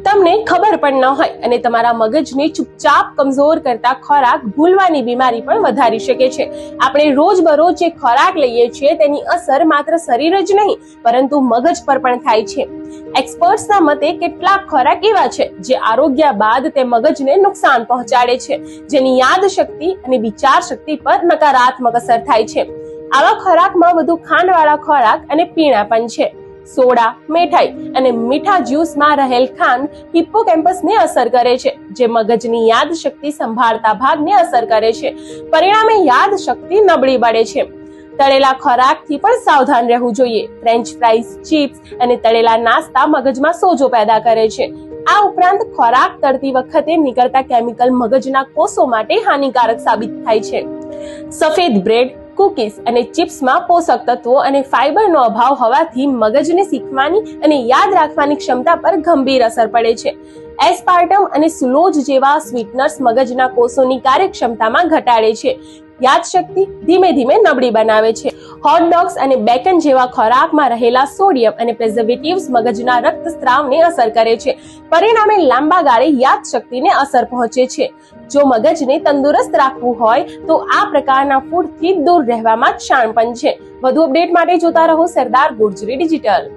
તમને ખબર પણ ન હોય અને તમારા મગજને ચૂપચાપ કમજોર કરતા ખોરાક ભૂલવાની બીમારી પણ વધારી શકે છે. આપણે રોજબરોજ જે ખોરાક લઈએ છીએ તેની અસર માત્ર શરીર જ નહીં પરંતુ મગજ પર પણ થાય છે. એક્સપર્ટ્સના મતે કેટલાક ખોરાક એવા છે જે આરોગ્ય બાદ તે મગજને નુકસાન પહોંચાડે છે, જેની યાદ શક્તિ અને વિચાર શક્તિ પર નકારાત્મક અસર થાય છે. આવા ખોરાકમાં વધુ ખાંડવાળા ખોરાક અને પીણા પણ છે. સોડા, મીઠાઈ અને મીઠા જ્યુસમાં રહેલ ખાંડ હિપ્પોકેમ્પસને અસર કરે છે, જે મગજની યાદ શક્તિ સંભાળતા ભાગને અસર કરે છે. પરિણામે યાદ શક્તિ નબળી પડે છે. તળેલા ખોરાકથી પણ સાવધાન રહેવું જોઈએ. ફ્રેન્ચ ફ્રાઈઝ, ચિપ્સ અને તળેલા નાસ્તા મગજમાં સોજો પેદા કરે છે. આ ઉપરાંત ખોરાક તળતી વખતે નીકળતા કેમિકલ મગજના કોષો માટે હાનિકારક સાબિત થાય છે. સફેદ બ્રેડ, કુકીઝ અને ચિપ્સમાં પોષક તત્વો અને ફાઇબરનો અભાવ હોવાથી મગજને શીખવાની અને યાદ રાખવાની ક્ષમતા પર ગંભીર અસર પડે છે. એસ્પાર્ટમ અને સુલોજ જેવા સ્વીટનર્સ મગજના કોષોની કાર્યક્ષમતામાં ઘટાડે છે. યાદ શક્તિ ધીમે ધીમે નબળી બનાવે છે. હોટ ડોગ્સ અને બેકન જેવા ખોરાકમાં રહેલા સોડિયમ અને પ્રિઝર્વેટિવ્સ મગજના રક્તસ્રાવને અસર કરે છે. પરિણામે લાંબા ગાળે યાદ શક્તિને અસર પહોંચે છે. જો મગજને તંદુરસ્ત રાખવું હોય તો આ પ્રકારના ફૂડથી દૂર રહેવામાં જ શાણપણ છે. વધુ અપડેટ માટે જોતા રહો સરદાર ગુર્જરી ડિજિટલ.